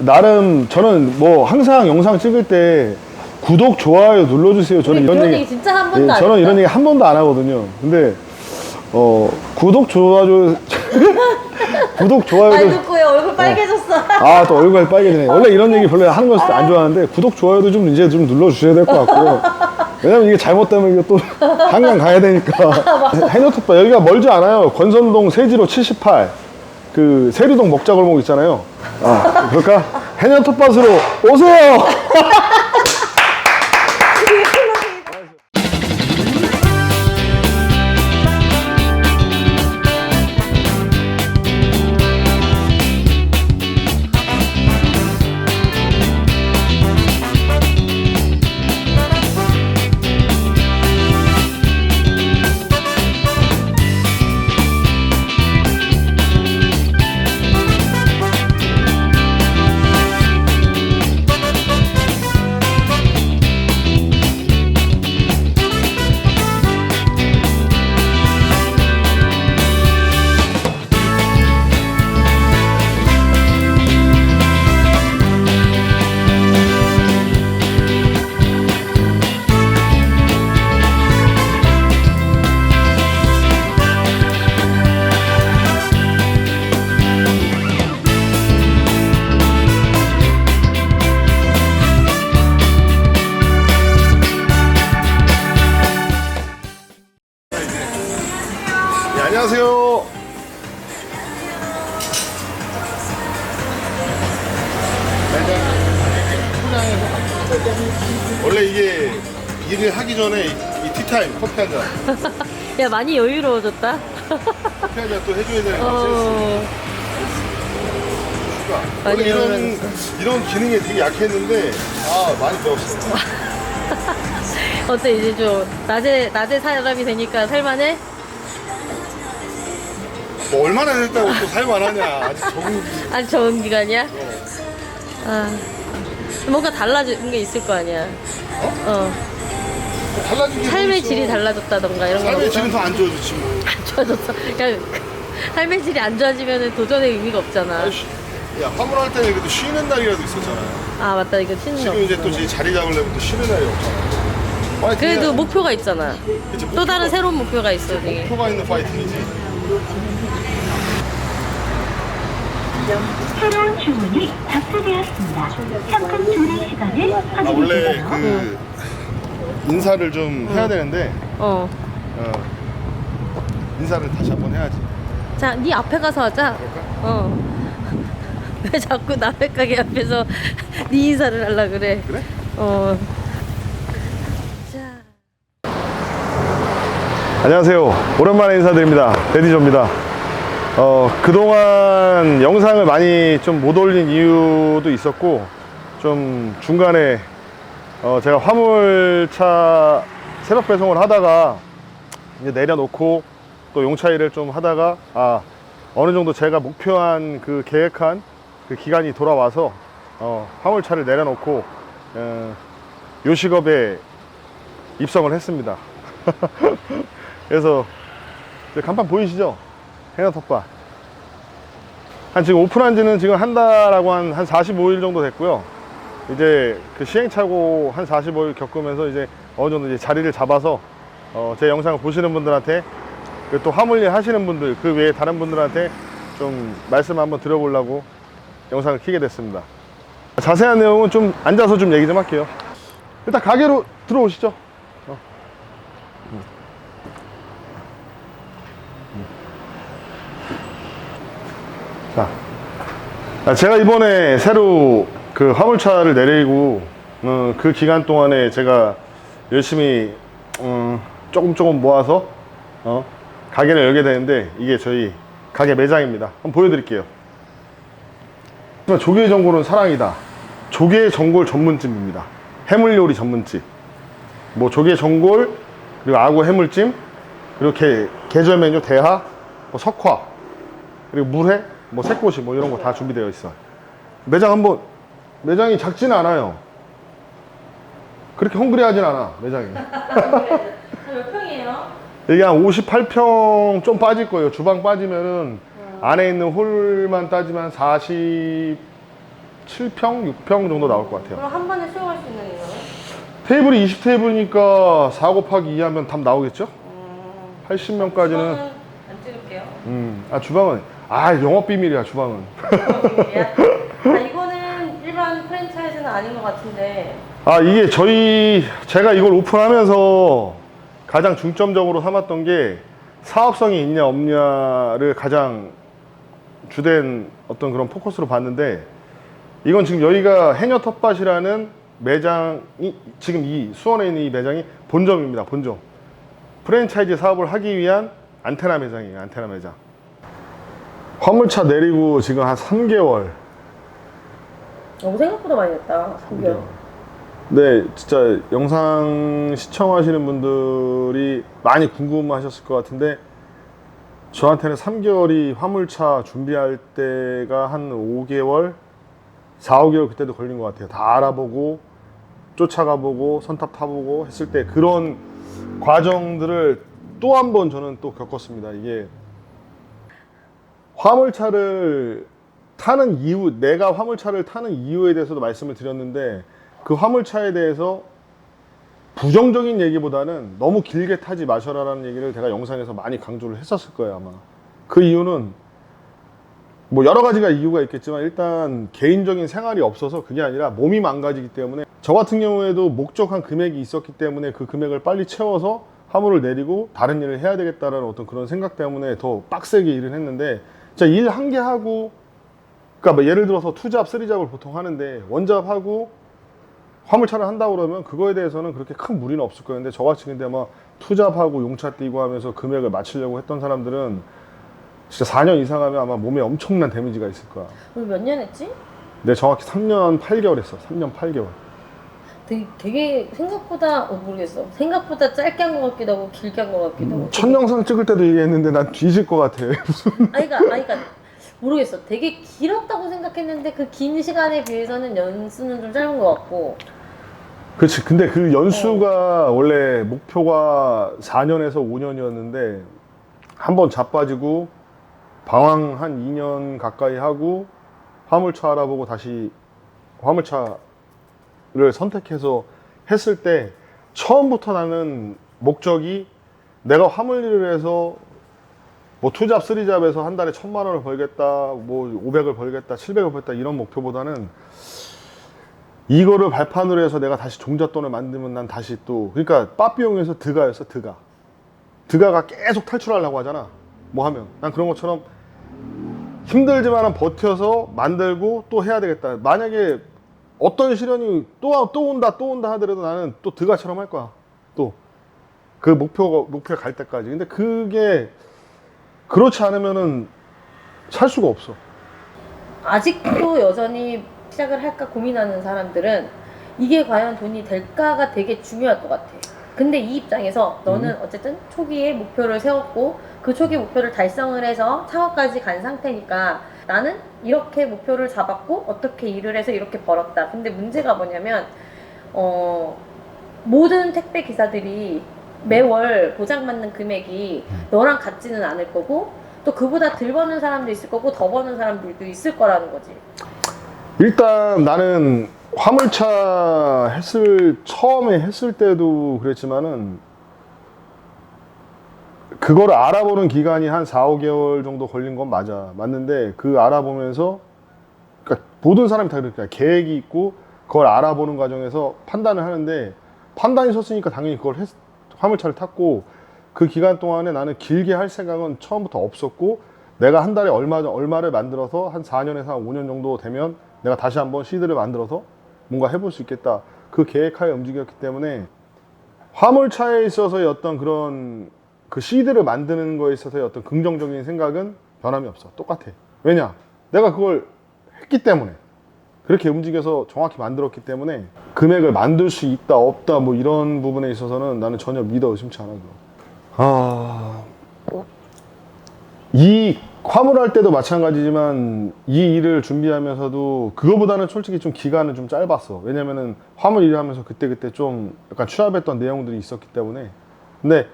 나름 저는 뭐 항상 영상 찍을 때 구독, 좋아요 눌러주세요. 저는 이런 얘기 진짜 한 번도 안 저는 했다. 이런 얘기 한 번도 안 하거든요. 근데 구독, 좋아요 구독, 좋아요 말 듣고요. 얼굴 빨개졌어. 아, 또 얼굴이 빨개지네. 원래 이런 얘기 별로 하는 거 안 좋아하는데 구독, 좋아요도 좀 이제 좀 눌러주셔야 될 것 같고. 왜냐면 이게 잘못되면 이게 또 한강 가야 되니까. 해녀톱밥 여기가 멀지 않아요. 권선동 세지로 78 그 세류동 먹자골목 있잖아요. 아, 그럴까? 해녀톱밥으로 오세요. 안녕하세요. 원래 이게 일을 하기 전에 이 티타임 커피 한 잔. 야, 많이 여유로워졌다. 커피 한 잔 또 해줘야 되는 거 많이 원래 여유로워졌어. 이런 기능에 되게 약했는데 많이 배웠어. 어때, 이제 좀 낮에 사람이 되니까 살만해? 뭐 얼마나 됐다고 또 살만하냐. 아직 적응이. 아직 적응 기간이야? 아, 뭔가 달라진 게 있을 거 아니야. 달라진 게 삶의 뭐 질이 있어. 달라졌다던가 이런 거. 삶의 질은 더 안 좋아졌지 뭐. 안 좋아졌어. 그냥 삶의 질이 안 좋아지면 도전의 의미가 없잖아. 야, 화물할 때는 그래도 쉬는 날이라도 있었잖아. 아, 맞다. 이거 치는 거. 지금 이제 또 제 자리 잡으려면 또 쉬는 날이 없잖아. 파이팅이야. 그래도 목표가 있잖아. 그치, 또 다른 새로운 목표가 있어, 되게. 목표가 있는 파이팅이지. 새로운 주문이 접수되었습니다. 현금 조리 시간을 원래 확인해주세요. 그 인사를 좀 해야 되는데 인사를 다시 한번 해야지. 자, 네 앞에 가서 하자. 그럴까? 왜 자꾸 남의 가게 앞에서 네 인사를 하려 그래? 그래? 자. 안녕하세요. 오랜만에 인사드립니다. 데디조입니다. 그동안 영상을 많이 좀 못 올린 이유도 있었고, 좀 중간에 제가 화물차 새벽 배송을 하다가 이제 내려놓고 또 용차일을 좀 하다가 어느 정도 제가 목표한 그 계획한 그 기간이 돌아와서 화물차를 내려놓고 요식업에 입성을 했습니다. 그래서 간판 보이시죠? 해녀톱밥. 지금 오픈한 지는 지금 한 달하고 한 45일 정도 됐고요. 이제 그 시행착오 한 45일 겪으면서 이제 어느 정도 이제 자리를 잡아서 제 영상을 보시는 분들한테 또 화물일 하시는 분들 그 외에 다른 분들한테 좀 말씀 한번 드려보려고 영상을 켜게 됐습니다. 자세한 내용은 좀 앉아서 좀 얘기 좀 할게요. 일단 가게로 들어오시죠. 자, 제가 이번에 새로 그 화물차를 내리고 그 기간 동안에 제가 열심히 조금 모아서 가게를 열게 되는데, 이게 저희 가게 매장입니다. 한번 보여드릴게요. 조개 전골은 사랑이다. 조개 전골 전문집입니다. 해물요리 전문집. 뭐 조개 전골, 그리고 아구 해물찜, 그리고 계절 메뉴 대하, 뭐 석화, 그리고 물회, 뭐 새꼬시, 뭐 이런 거 다 준비되어 있어요. 매장이 작지는 않아요. 그렇게 헝그리하진 않아, 매장이. 몇 평이에요? 이게 한 58평 좀 빠질 거예요. 주방 빠지면은 안에 있는 홀만 따지면 40, 7평, 6평 정도 나올 것 같아요. 그럼 한 번에 수용할 수 있는 인원은? 테이블이 20테이블이니까 4 곱하기 2 하면 답 나오겠죠? 80명까지는. 주방은 안 찍을게요. 주방은, 영업 비밀이야, 주방은. 아, 이거는 일반 프랜차이즈는 아닌 것 같은데. 이게 제가 이걸 오픈하면서 가장 중점적으로 삼았던 게 사업성이 있냐 없냐를 가장 주된 어떤 그런 포커스로 봤는데, 이건 지금 여기가 해녀 텃밭이라는 매장이, 지금 이 수원에 있는 이 매장이 본점입니다. 본점. 프랜차이즈 사업을 하기 위한 안테나 매장이에요. 안테나 매장. 화물차 내리고 지금 한 3개월. 생각보다 많이 됐다. 3개월. 네, 진짜 영상 시청하시는 분들이 많이 궁금하셨을 것 같은데, 저한테는 3개월이 화물차 준비할 때가 한 5개월, 4, 5개월 그때도 걸린 것 같아요. 다 알아보고, 쫓아가보고, 선탑 타보고 했을 때 그런 과정들을 또 한 번 저는 또 겪었습니다. 이게 화물차를 타는 이유, 내가 화물차를 타는 이유에 대해서도 말씀을 드렸는데, 그 화물차에 대해서 부정적인 얘기보다는 너무 길게 타지 마셔라라는 얘기를 제가 영상에서 많이 강조를 했었을 거예요, 아마. 그 이유는 뭐 여러 가지가 이유가 있겠지만, 일단 개인적인 생활이 없어서 그게 아니라 몸이 망가지기 때문에, 저 같은 경우에도 목적한 금액이 있었기 때문에 그 금액을 빨리 채워서 화물을 내리고 다른 일을 해야 되겠다라는 어떤 그런 생각 때문에 더 빡세게 일을 했는데, 진짜 일 한 개 하고, 그러니까 뭐 예를 들어서 투잡, 쓰리잡을 보통 하는데, 원잡하고 화물차를 한다고 그러면 그거에 대해서는 그렇게 큰 무리는 없을 거예요. 근데 저같이 근데 막 투잡하고 용차 뛰고 하면서 금액을 맞추려고 했던 사람들은 진짜 4년 이상 하면 아마 몸에 엄청난 데미지가 있을 거야. 우리 몇 년 했지? 네, 정확히 3년 8개월 했어. 3년 8개월. 되게 생각보다 모르겠어. 생각보다 짧게 한 것 같기도 하고 길게 한 것 같기도 하고. 첫 영상 찍을 때도 얘기했는데 난 뒤질 것 같아. 무슨. 그러니까 모르겠어. 되게 길었다고 생각했는데 그 긴 시간에 비해서는 연수는 좀 짧은 것 같고. 그렇지. 근데 그 연수가 원래 목표가 4년에서 5년이었는데 한번 자빠지고 방황 한 2년 가까이 하고 화물차 알아보고 다시 화물차를 선택해서 했을 때, 처음부터 나는 목적이 내가 화물 일을 해서 뭐 투잡, 쓰리잡에서 한 달에 1,000만 원을 벌겠다, 뭐 500을 벌겠다, 700을 벌겠다 이런 목표보다는, 이거를 발판으로 해서 내가 다시 종잣돈을 만들면 난 다시 또, 그러니까 빠삐용에서 드가였어. 드가가 계속 탈출하려고 하잖아, 뭐 하면. 난 그런 것처럼 힘들지만은 버텨서 만들고 또 해야 되겠다. 만약에 어떤 시련이 또 온다 하더라도 나는 또 드가처럼 할 거야. 또 그 목표에 갈 때까지. 근데 그게 그렇지 않으면은 살 수가 없어. 아직도 여전히 시작을 할까 고민하는 사람들은 이게 과연 돈이 될까가 되게 중요할 것 같아. 근데 이 입장에서 너는 어쨌든 초기에 목표를 세웠고 그 초기 목표를 달성을 해서 창업까지 간 상태니까, 나는 이렇게 목표를 잡았고 어떻게 일을 해서 이렇게 벌었다. 근데 문제가 뭐냐면 모든 택배 기사들이 매월 보장받는 금액이 너랑 같지는 않을 거고, 또 그보다 덜 버는 사람도 있을 거고 더 버는 사람들도 있을 거라는 거지. 일단 나는 화물차 처음에 했을 때도 그랬지만은, 그거를 알아보는 기간이 한 4, 5개월 정도 걸린 건 맞는데, 그 알아보면서, 그러니까 모든 사람이 다 그러니까 계획이 있고 그걸 알아보는 과정에서 판단을 하는데, 판단이 섰으니까 당연히 화물차를 탔고, 그 기간 동안에 나는 길게 할 생각은 처음부터 없었고, 내가 한 달에 얼마를 만들어서 한 4년에서 한 5년 정도 되면 내가 다시 한번 시드를 만들어서 뭔가 해볼 수 있겠다, 그 계획하에 움직였기 때문에, 화물차에 있어서의 어떤 그런 그 시드를 만드는 거에 있어서의 어떤 긍정적인 생각은 변함이 없어. 똑같아. 왜냐? 내가 그걸 했기 때문에, 그렇게 움직여서 정확히 만들었기 때문에, 금액을 만들 수 있다 없다 뭐 이런 부분에 있어서는 나는 전혀 믿어 의심치 않아. 이 화물할 때도 마찬가지지만 이 일을 준비하면서도 그거보다는 솔직히 좀 기간은 좀 짧았어. 왜냐면은 화물 일을 하면서 그때 좀 약간 취합했던 내용들이 있었기 때문에. 근데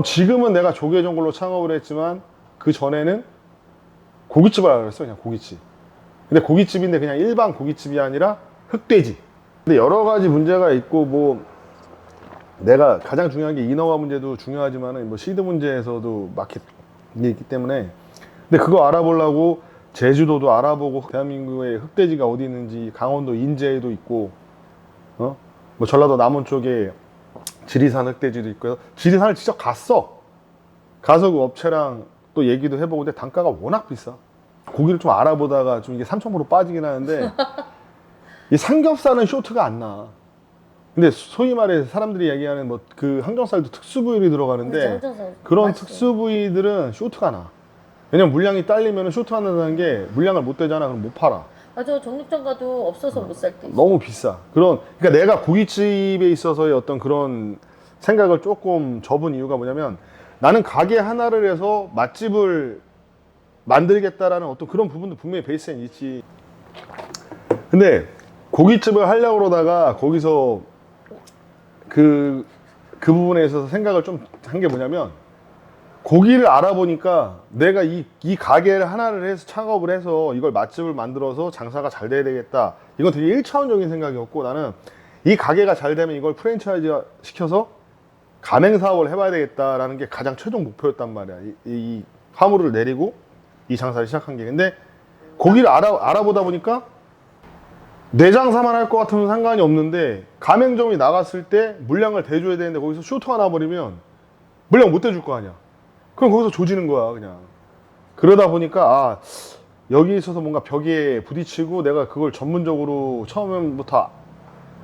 지금은 내가 조개전골로 창업을 했지만 그 전에는 고깃집을 하려고 했어. 그냥 고깃집. 근데 고깃집인데 그냥 일반 고깃집이 아니라 흑돼지. 근데 여러 가지 문제가 있고 뭐 내가 가장 중요한 게 인허가 문제도 중요하지만은 뭐 시드 문제에서도 마켓이 있기 때문에 근데 그거 알아보려고 제주도도 알아보고 대한민국의 흑돼지가 어디 있는지 강원도 인제에도 있고 뭐 전라도 남원 쪽에 지리산 흑돼지도 있고요. 지리산을 직접 가서 그 업체랑 또 얘기도 해보고 근데 단가가 워낙 비싸. 고기를 좀 알아보다가 좀 이게 3,000% 빠지긴 하는데 이 삼겹살은 쇼트가 안 나. 근데 소위 말해 사람들이 얘기하는 뭐 그 항정살도 특수 부위들이 들어가는데 항정살 그런 맛있어. 특수 부위들은 쇼트가 나. 왜냐면 물량이 딸리면 쇼트가 난다는 게 물량을 못 대잖아. 그럼 못 팔아. 맞아, 정육점 가도 없어서 못 살 때 있어. 너무 비싸. 그러니까 내가 고깃집에 있어서의 어떤 그런 생각을 조금 접은 이유가 뭐냐면 나는 가게 하나를 해서 맛집을 만들겠다라는 어떤 그런 부분도 분명히 베이스에 있지. 근데 고깃집을 하려고 그러다가 거기서 그 부분에 있어서 생각을 좀 한 게 뭐냐면 고기를 알아보니까 내가 이 가게를 하나를 해서 창업을 해서 이걸 맛집을 만들어서 장사가 잘 돼야 되겠다. 이건 되게 1차원적인 생각이었고 나는 이 가게가 잘 되면 이걸 프랜차이즈 시켜서 가맹 사업을 해봐야 되겠다라는 게 가장 최종 목표였단 말이야. 이 화물을 내리고 이 장사를 시작한 게. 근데 고기를 알아보다 보니까 내 장사만 할 것 같으면 상관이 없는데 가맹점이 나갔을 때 물량을 대줘야 되는데 거기서 쇼트가 나버리면 물량 못 대줄 거 아니야. 그럼 거기서 조지는 거야 그냥. 그러다 보니까 아 여기 있어서 뭔가 벽에 부딪히고 내가 그걸 전문적으로 처음부터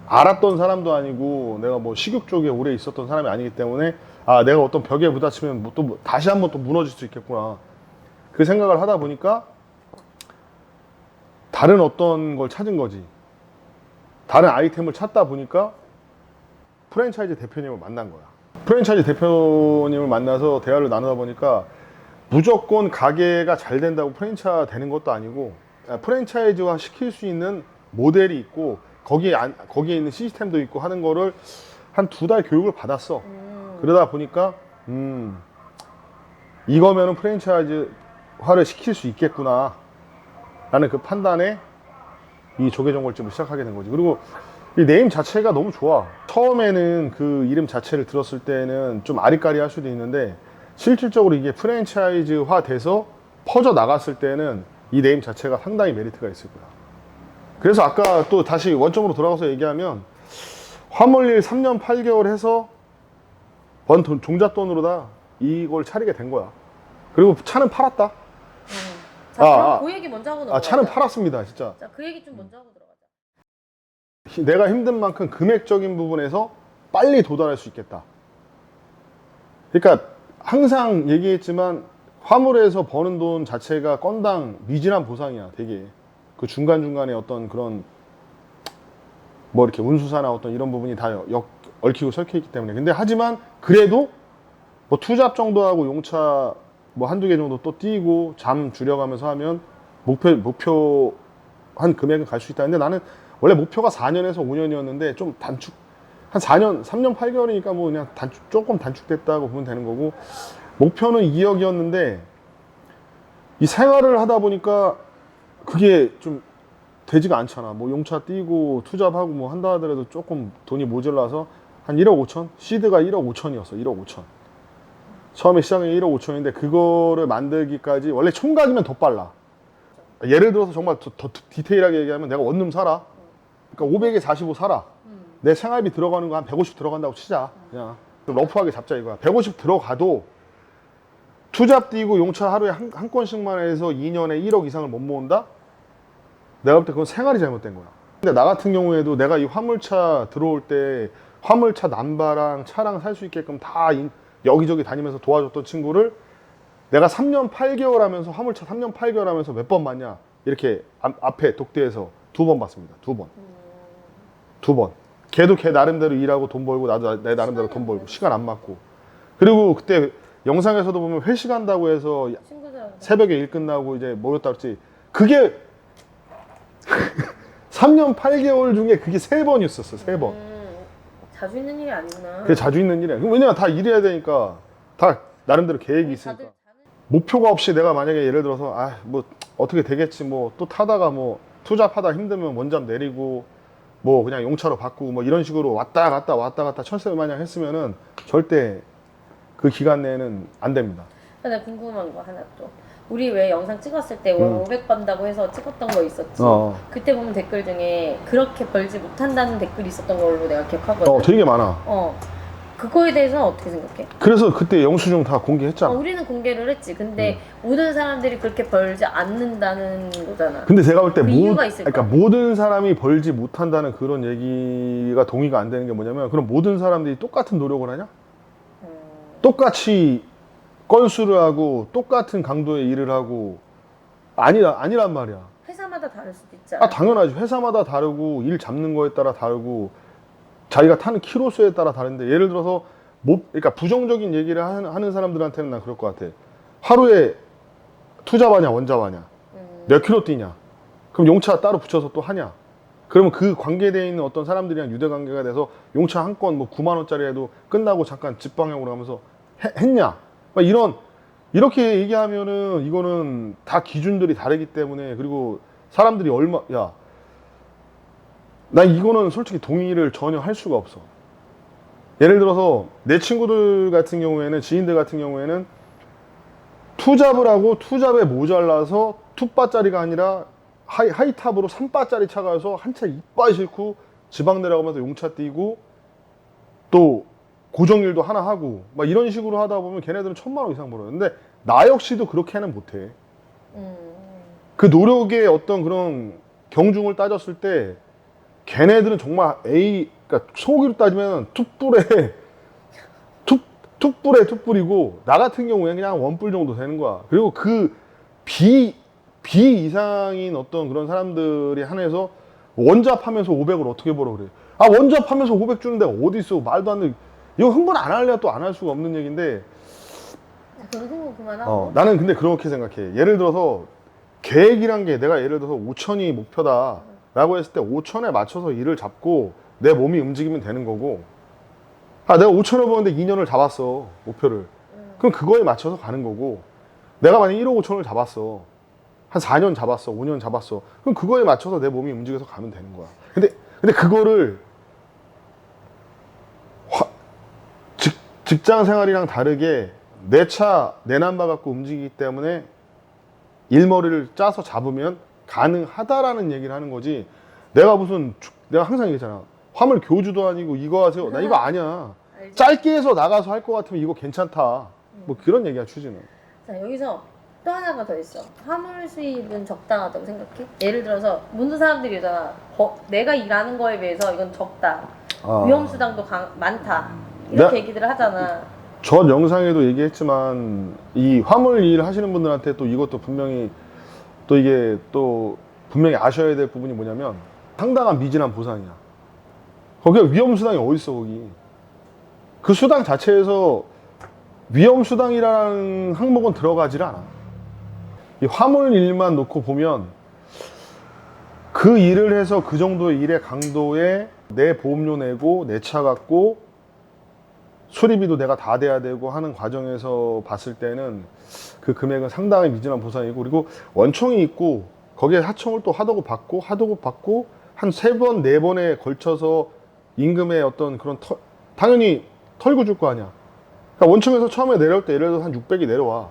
알았던 사람도 아니고 내가 뭐 식육 쪽에 오래 있었던 사람이 아니기 때문에 아 내가 어떤 벽에 부딪히면 뭐 또 다시 한번 또 무너질 수 있겠구나 그 생각을 하다 보니까 다른 어떤 걸 찾은 거지. 다른 아이템을 찾다 보니까 프랜차이즈 대표님을 만난 거야. 프랜차이즈 대표님을 만나서 대화를 나누다 보니까 무조건 가게가 잘 된다고 프랜차이즈 되는 것도 아니고 프랜차이즈화 시킬 수 있는 모델이 있고 거기에 있는 시스템도 있고 하는 거를 한 2달 교육을 받았어. 그러다 보니까 이거면은 프랜차이즈화를 시킬 수 있겠구나 라는 그 판단에 이 조개전골집을 시작하게 된 거지. 그리고 이 네임 자체가 너무 좋아. 처음에는 그 이름 자체를 들었을 때는 좀 아리까리 할 수도 있는데 실질적으로 이게 프랜차이즈화 돼서 퍼져 나갔을 때는 이 네임 자체가 상당히 메리트가 있을 거야. 그래서 아까 또 다시 원점으로 돌아가서 얘기하면 화물일 3년 8개월 해서 번 종잣돈으로다 이걸 차리게 된 거야. 그리고 차는 팔았다. 자, 그럼 그 얘기 먼저 하고 넘어가자. 차는 팔았습니다, 진짜. 자, 그 얘기 좀 먼저 하고 들어가자. 내가 힘든 만큼 금액적인 부분에서 빨리 도달할 수 있겠다. 그러니까 항상 얘기했지만 화물에서 버는 돈 자체가 건당 미진한 보상이야, 되게. 그 중간중간에 어떤 그런 뭐 이렇게 운수사나 어떤 이런 부분이 다 얽히고 설켜 있기 때문에. 근데 하지만 그래도 뭐 투잡 정도 하고 용차 뭐 한두 개 정도 또 뛰고 잠 줄여가면서 하면 목표 한 금액은 갈 수 있다. 근데 나는 원래 목표가 4년에서 5년이었는데 좀 단축 한 4년 3년 8개월이니까 뭐 그냥 조금 단축됐다고 보면 되는 거고 목표는 2억이었는데 이 생활을 하다 보니까 그게 좀 되지가 않잖아. 뭐 용차 뛰고 투잡하고 뭐 한다 하더라도 조금 돈이 모자라서 한 1억 5천? 시드가 1억 5천이었어. 1억 5천. 처음에 시작은 1억 5천인데 그거를 만들기까지 원래 총각이면 더 빨라. 예를 들어서 정말 더 디테일하게 얘기하면 내가 원룸 살아. 그러니까 500에 45 살아. 내 생활비 들어가는 거 한 150 들어간다고 치자. 그냥 좀 러프하게 잡자 이거야. 150 들어가도 투잡 뛰고 용차 하루에 한 건씩만 해서 2년에 1억 이상을 못 모은다? 내가 볼 때 그건 생활이 잘못된 거야. 근데 나 같은 경우에도 내가 이 화물차 들어올 때 화물차 남바랑 차랑 살 수 있게끔 다 여기저기 다니면서 도와줬던 친구를 내가 3년 8개월 하면서 화물차 3년 8개월 하면서 몇 번 봤냐 이렇게 앞에 독대에서 2번 봤습니다. 2번. 2번. 걔도 걔 나름대로 일하고 돈 벌고 나도 내 나름대로 돈 벌고 시간 안 맞고 그리고 그때 영상에서도 보면 회식한다고 해서 새벽에 일 끝나고 이제 모였다 그랬지 그게 3년 8개월 중에 그게 3번이었었어. 3번. 자주 있는 일이 아니구나. 그게 자주 있는 일이야. 왜냐면 다 일해야 되니까 다 나름대로 계획이 있으니까. 목표가 없이 내가 만약에 예를 들어서 뭐 어떻게 되겠지 뭐 또 타다가 뭐 투잡하다 힘들면 원잡 내리고 뭐 그냥 용차로 바꾸고 뭐 이런 식으로 왔다 갔다 철새 마냥 했으면은 절대 그 기간 내에는 안 됩니다. 근데 궁금한 거 하나 또. 우리 왜 영상 찍었을 때 500 번다고 해서 찍었던 거 있었지? 그때 보면 댓글 중에 그렇게 벌지 못한다는 댓글이 있었던 걸로 내가 기억하거든. 되게 많아. 그거에 대해서는 어떻게 생각해? 그래서 그때 영수증 다 공개했잖아. 우리는 공개를 했지. 근데 모든 사람들이 그렇게 벌지 않는다는 거잖아. 근데 제가 볼 때 그 이유가 있을까? 그러니까 모든 사람이 벌지 못한다는 그런 얘기가 동의가 안 되는 게 뭐냐면 그럼 모든 사람들이 똑같은 노력을 하냐? 똑같이 건수를 하고 똑같은 강도의 일을 하고 아니란 말이야. 회사마다 다를 수도 있잖아. 당연하지. 회사마다 다르고 일 잡는 거에 따라 다르고 자기가 타는 키로수에 따라 다른데 예를 들어서 그러니까 부정적인 얘기를 하는 사람들한테는 난 그럴 것 같아. 하루에 투잡하냐 원잡하냐 몇 킬로 뛰냐 그럼 용차 따로 붙여서 또 하냐 그러면 그 관계되어 있는 어떤 사람들이랑 유대관계가 돼서 용차 한 건 뭐 9만 원짜리 해도 끝나고 잠깐 집 방향으로 가면서 했냐 막 이렇게 얘기하면은 이거는 다 기준들이 다르기 때문에 그리고 사람들이 난 이거는 솔직히 동의를 전혀 할 수가 없어. 예를 들어서 내 친구들 같은 경우에는 지인들 같은 경우에는 투잡을 하고 투잡에 모자라서 투바짜리가 아니라 하이탑으로 3바짜리 차가 와서 한 차 이빨 싣고 지방 내려가면서 용차 뛰고 또 고정일도 하나 하고 막 이런 식으로 하다 보면 걔네들은 1,000만 원 이상 벌어요. 근데 나 역시도 그렇게는 못해. 그 노력의 어떤 그런 경중을 따졌을 때 걔네들은 정말 그러니까 소고기로 따지면 툭불이고 나 같은 경우에는 그냥 원뿔 정도 되는 거야. 그리고 그 비 이상인 어떤 그런 사람들이 한해서 원잡하면서 500을 어떻게 벌어 그래. 원잡하면서 500 주는 데가 어디 있어. 말도 안 돼. 이거 흥분 안 할래야 또 안 할 수가 없는 얘기인데 그건 흥분 그만하고. 나는 근데 그렇게 생각해. 예를 들어서 계획이란 게 내가 예를 들어서 5천이 목표다 라고 했을 때 5천에 맞춰서 일을 잡고 내 몸이 움직이면 되는 거고 내가 5천을 버는데 2년을 잡았어 목표를 그럼 그거에 맞춰서 가는 거고 내가 만약 1억 5천을 잡았어 한 4년 잡았어 5년 잡았어 그럼 그거에 맞춰서 내 몸이 움직여서 가면 되는 거야. 근데 그거를 직장 생활이랑 다르게 내 차 내난바 갖고 움직이기 때문에 일머리를 짜서 잡으면 가능하다라는 얘기를 하는 거지. 내가 항상 얘기했잖아. 화물 교주도 아니고 이거 하세요. 나 이거 아니야. 알지? 짧게 해서 나가서 할 것 같으면 이거 괜찮다. 뭐 그런 얘기야 취지는. 자, 여기서 또 하나가 더 있어. 화물 수입은 적당하다고 생각해? 예를 들어서 모든 사람들이 있잖아. 내가 일하는 거에 비해서 이건 적다. 위험수당도 많다. 이렇게 얘기들을 하잖아. 전 영상에도 얘기했지만 이 화물 일 하시는 분들한테 또 이것도 분명히 또 이게 또 분명히 아셔야 될 부분이 뭐냐면 상당한 미진한 보상이야. 거기가 위험수당이 어딨어 거기. 그 수당 자체에서 위험수당이라는 항목은 들어가질 않아. 이 화물 일만 놓고 보면 그 일을 해서 그 정도의 일의 강도에 내 보험료 내고 내 차 갖고 수리비도 내가 다 돼야 되고 하는 과정에서 봤을 때는 그 금액은 상당히 미진한 보상이고 그리고 원청이 있고 거기에 하청을 또 하도급 받고 한 3번, 4번에 걸쳐서 임금의 어떤 그런 당연히 털고 줄 거 아니야. 그러니까 원청에서 처음에 내려올 때 예를 들어서 한 600이 내려와.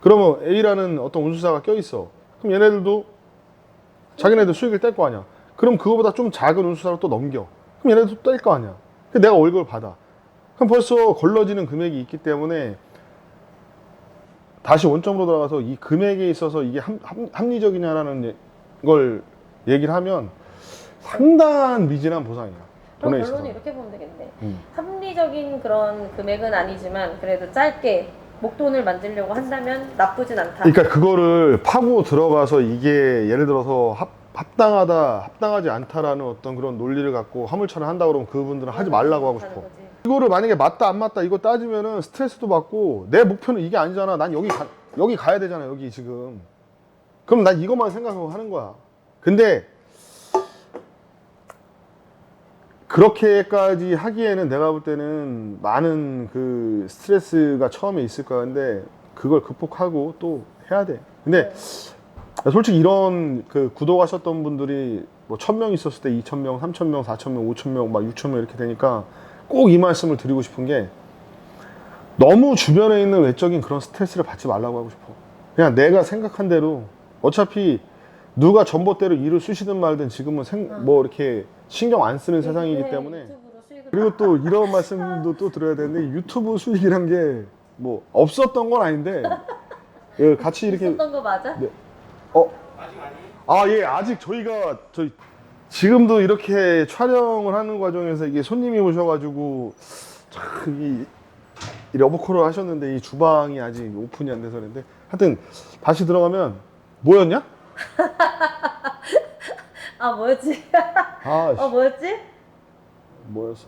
그러면 A라는 어떤 운수사가 껴있어. 그럼 얘네들도 자기네들 수익을 뗄 거 아니야. 그럼 그거보다 좀 작은 운수사로 또 넘겨. 그럼 얘네들도 뗄 거 아니야. 내가 월급을 받아. 그럼 벌써 걸러지는 금액이 있기 때문에 다시 원점으로 돌아가서 이 금액에 있어서 이게 합리적이냐라는 걸 얘기를 하면 상당한 미진한 보상이야. 그럼 돈에 결론은 있어서. 이렇게 보면 되겠네. 합리적인 그런 금액은 아니지만 그래도 짧게 목돈을 만들려고 한다면 나쁘진 않다. 그러니까 그거를 파고 들어가서 이게 예를 들어서 합당하지 않다라는 어떤 그런 논리를 갖고 화물차를 한다 그러면 그분들은 하지 말라고 하고 싶어. 이거를 만약에 맞다 안 맞다 이거 따지면은 스트레스도 받고 내 목표는 이게 아니잖아. 난 여기 가야 되잖아. 여기 지금. 그럼 난 이것만 생각하고 하는 거야. 근데 그렇게까지 하기에는 내가 볼 때는 많은 그 스트레스가 처음에 있을 거야. 근데 그걸 극복하고 또 해야 돼. 근데 솔직히 이런 그 구독하셨던 분들이 뭐 1000명 있었을 때 2000명, 3000명, 4000명, 5000명, 막 6000명 이렇게 되니까 꼭 이 말씀을 드리고 싶은 게 너무 주변에 있는 외적인 그런 스트레스를 받지 말라고 하고 싶어. 그냥 내가 생각한 대로 어차피 누가 전봇대로 일을 쑤시든 말든 지금은 뭐 이렇게 신경 안 쓰는 세상이기 때문에. 유튜브로 수익을 그리고 또 이런 말씀도 또 드려야 되는데 유튜브 수익이란 게 뭐 없었던 건 아닌데 예, 같이 이렇게 있었던 거 맞아? 네. 예, 아직 저희가 지금도 이렇게 촬영을 하는 과정에서 이게 손님이 오셔가지고 참 이 러브콜을 하셨는데 이 주방이 아직 오픈이 안 돼서 그런데 하여튼 다시 들어가면 뭐였냐? 아 뭐였지? 아, 뭐였지? 뭐였어?